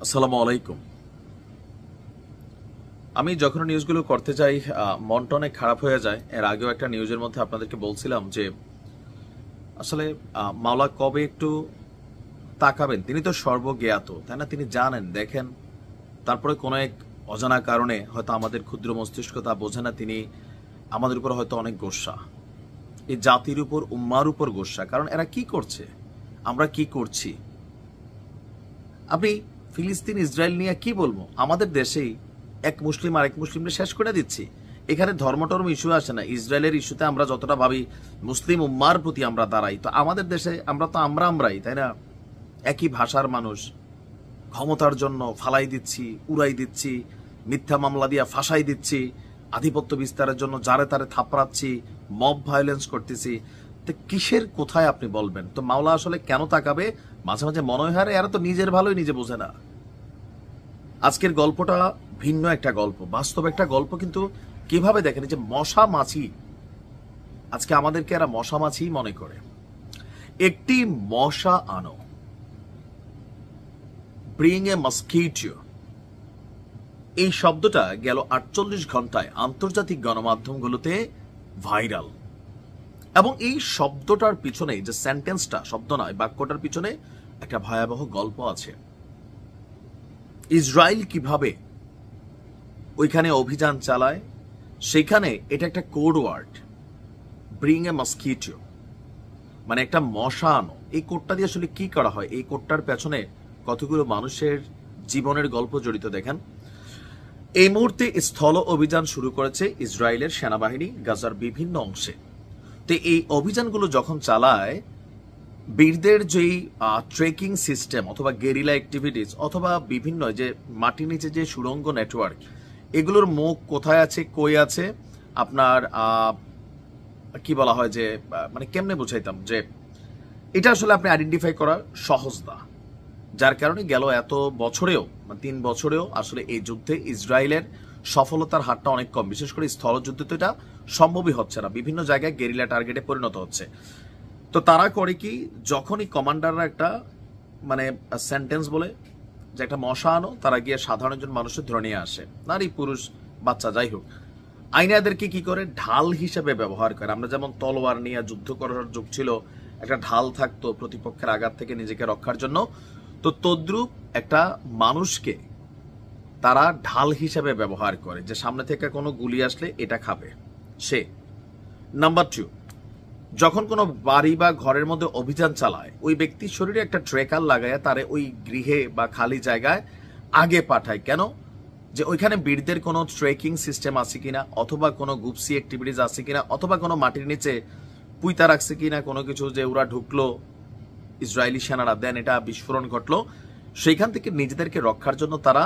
আসসালামু আলাইকুম। আমি যখন নিউজগুলো করতে যাই মনটা অনেক খারাপ হয়ে যায়। এর আগেও একটা নিউজের মধ্যে আপনাদেরকে বলছিলাম যে আসলে মাওলা কবে একটু তাকাবেন। তিনি তো সর্বজ্ঞাত, তাই না? তিনি জানেন, দেখেন, তারপরে কোনো এক অজানা কারণে হয়তো আমাদের ক্ষুদ্র মস্তিষ্ক তা বোঝে না, তিনি আমাদের উপর হয়তো অনেক গোস্বা, এই জাতির উপর, উম্মার উপর গোস্বা। কারণ এরা কি করছে, আমরা কি করছি। আপনি ফিলিস্তিন ইসরায়েল নিয়ে কি বলবো? আমাদের দেশেই এক মুসলিম আরেক মুসলিমকে শেষ করে দিচ্ছি। এখানে ধর্মটর্ম ইস্যু আসে না। ইসরায়েলের ইস্যুতে আমরা যতটা ভাবি মুসলিম উম্মার প্রতি আমরা দাঁড়াই, তো আমাদের দেশে আমরা তো আমরাই, তাই না? একই ভাষার মানুষ, ক্ষমতার জন্য ফালাই দিচ্ছি, উড়াই দিচ্ছি, মিথ্যা মামলা দিয়া ফাঁসাই দিচ্ছি, আধিপত্য বিস্তারের জন্য যারে তারে থাপড়াচ্ছি, মব ভায়োলেন্স করতেছি। তো কিসের কোথায় আপনি বলবেন? তো মাওলা আসলে কেন তাকাবে? মাঝে মাঝে মনে হয় এরা তো নিজের ভালোই নিজে বোঝে না। আজকের গল্পটা ভিন্ন একটা গল্প, বাস্তব একটা গল্প। কিন্তু কিভাবে দেখেন, যে মশা মাছি, আজকে আমাদেরকে এরা মশা মাছি মনে করে। একটি মশা আনো, ব্রিং এ মস্কিটো, এই শব্দটা গেল 48 ঘন্টায় আন্তর্জাতিক গণমাধ্যমগুলোতে ভাইরাল। এবং এই শব্দটার পিছনে, যে সেন্টেন্সটা, শব্দ নয়, বাক্যটার পিছনে একটা ভয়াবহ গল্প আছে। ইসরায়েল কিভাবে ওইখানে অভিযান চালায়, সেখানে এটা একটা code word, bring a mosquito, মানে একটা মশা আনো। এই কোডটা দিয়ে আসলে কি করা হয়, এই কোডটার পেছনে কতগুলো মানুষের জীবনের গল্প জড়িত। দেখেন, এই মুহূর্তে স্থল অভিযান শুরু করেছে ইসরায়েলের সেনাবাহিনী গাজার বিভিন্ন অংশে। তো এই অভিযানগুলো যখন চালায়, বীরদের যেই ট্রেকিং সিস্টেম অথবা গেরিলা অ্যাক্টিভিটিস অথবা বিভিন্ন যে মাটির নিচে যে সুড়ঙ্গ নেটওয়ার্ক, এগুলোর মুখ কোথায় আছে, কই আছে, আপনার কি বলা হয়, যে মানে কেমনে বুঝাইতাম, যে এটা আসলে আপনি আইডেন্টিফাই করা সহজ না। যার কারণে গেল এত বছরেও, 3 বছরেও আসলে এই যুদ্ধে ইসরায়েলের সফলতার হারটা অনেক কম। বিশেষ করে স্থলযুদ্ধে তো এটা সম্ভবই হচ্ছে না, বিভিন্ন জায়গায় গেরিলা টার্গেটে পরিণত হচ্ছে। তো তারা করে কি, যখনই কমান্ডাররা একটা মানে সেন্টেন্স বলে যে একটা মশা আনো, তারা গিয়ে সাধারণ একজন মানুষের ধরে নিয়ে আসে, নারী পুরুষ বাচ্চা যাই হোক, আইনাদেরকে কি করে ঢাল হিসেবে ব্যবহার করে। আমরা যেমন তলোয়ার নিয়ে যুদ্ধ করার যুগ ছিল, একটা ঢাল থাকতো প্রতিপক্ষের আঘাত থেকে নিজেকে রক্ষার জন্য, তো তদ্রুপ একটা মানুষকে তারা ঢাল হিসেবে ব্যবহার করে, যে সামনে থেকে কোনো গুলি আসলে এটা খাবে সে। নাম্বার 2, যখন কোনো বাড়ি বা ঘরের মধ্যে অভিযান চালায়, ওই ব্যক্তির শরীরে একটা ট্রেকার লাগায় তারে ওই গৃহে বা খালি জায়গায় আগে পাঠায়। কেন? যে ওইখানে বীরদের কোনো ট্রেকিং সিস্টেম আছে কিনা, অথবা কোনো গুপসি অ্যাক্টিভিটিস আছে কিনা, অথবা কোনো মাটির নিচে পুইতা রাখছে কিনা কোনো কিছু, যে ওরা ঢুকলো ইসরায়েলি সেনারা, দেন এটা বিস্ফোরণ ঘটলো। সেইখান থেকে নিজেদেরকে রক্ষার জন্য তারা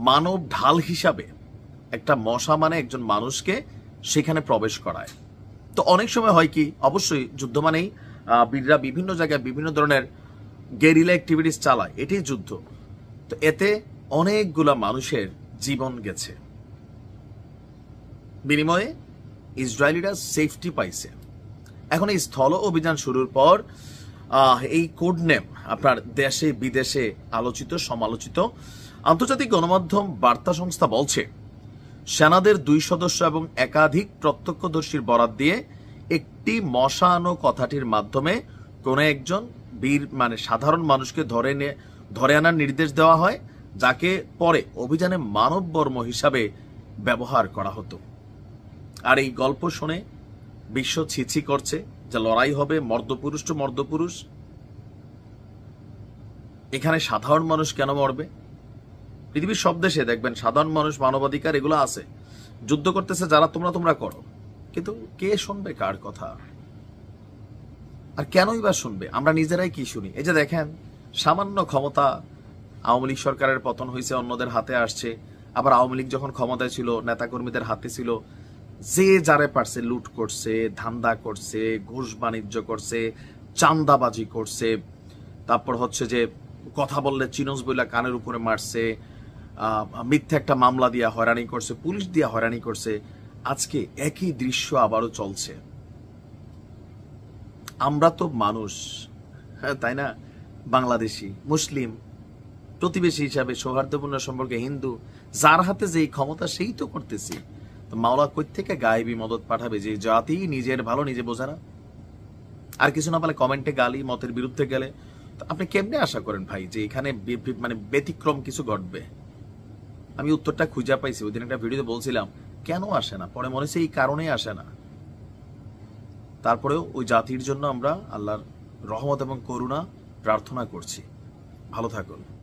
মানব ঢাল হিসাবে একটা মশা মানে একজন মানুষকে সেখানে প্রবেশ করায়। তো অনেক সময় হয় কি, অবশ্যই যুদ্ধ মানেই বীররা বিভিন্ন জায়গায় বিভিন্ন ধরনের গেরিলা অ্যাক্টিভিটিস চালায়, এটাই যুদ্ধ। তো এতে অনেকগুলা মানুষের জীবন গেছে, বিনিময়ে ইসরায়েলিরা সেফটি পাইছে। এখন এই স্থল অভিযান শুরুর পর এই কোড নেম আপনার দেশে বিদেশে আলোচিত সমালোচিত। আন্তর্জাতিক গণমাধ্যম বার্তা সংস্থা বলছে, সেনাদের 2 সদস্য এবং একাধিক প্রত্যক্ষদর্শীর বরাত দিয়ে একটি মশা আনো কথাটির মাধ্যমে কোনো একজন বীর মানে সাধারণ মানুষকে ধরে আনার নির্দেশ দেওয়া হয়, যাকে পরে অভিযানে মানববর্ম হিসাবে ব্যবহার করা হতো। আর এই গল্প শুনে বিশ্ব ছিছি করছে, যে লড়াই হবে মর্দপুরুষ টু মর্দপুরুষ। এখানে সাধারণ মানুষ কেন মরবে? পৃথিবীর সব দেশে দেখবেন সাধারণ মানুষ, মানবাধিকার এগুলো আছে, যুদ্ধ করতেছে যারা, তোমরা করো, কিন্তু কে শুনবে কার কথা? আর কেনই বা শুনবে? আমরা নিজেরাই কি শুনি? এই যে দেখেন, সামান্য ক্ষমতা, আওয়ামী লীগ সরকারের পতন হয়েছে, অন্যদের হাতে আসছে। আবার আওয়ামী লীগ যখন ক্ষমতায় ছিল, নেতাকর্মীদের হাতে ছিল, যে যারে পারছে লুট করছে, ধান্দা করছে, ঘুষ বাণিজ্য করছে, চান্দাবাজি করছে, তারপর হচ্ছে যে কথা বললে চিনস বইলা কানের উপরে মারছে, মিথ্যা একটা মামলা দিয়া হয়রানি করছে, পুলিশ দিয়া হয়রানি করছে। আজকে একই দৃশ্য আবারও চলছে। আমরা তো মানুষ, হ্যাঁ তাই না? বাংলাদেশি, মুসলিম, প্রতিবেশী হিসাবে সৌহার্দ্যপূর্ণ সম্পর্কে হিন্দু, যার হাতে যেই ক্ষমতা সেই তো করতেছি। তো মাওলা কই থেকে গায়েবী মদত পাঠাবে? যে জাতি নিজের ভালো নিজে বোঝে না। আর কিছু না পারলে কমেন্টে গালি, মতের বিরুদ্ধে গেলে তো আপনি কেমনে আশা করেন ভাই যে এখানে মানে ব্যতিক্রম কিছু ঘটবে? আমি উত্তরটা খুঁজে পাইছি, ওই দিন একটা ভিডিওতে বলছিলাম কেন আসে না, পরে মনে হচ্ছে এই কারণেই আসে না। তারপরেও ওই জাতির জন্য আমরা আল্লাহর রহমত এবং করুণা প্রার্থনা করছি। ভালো থাকুন।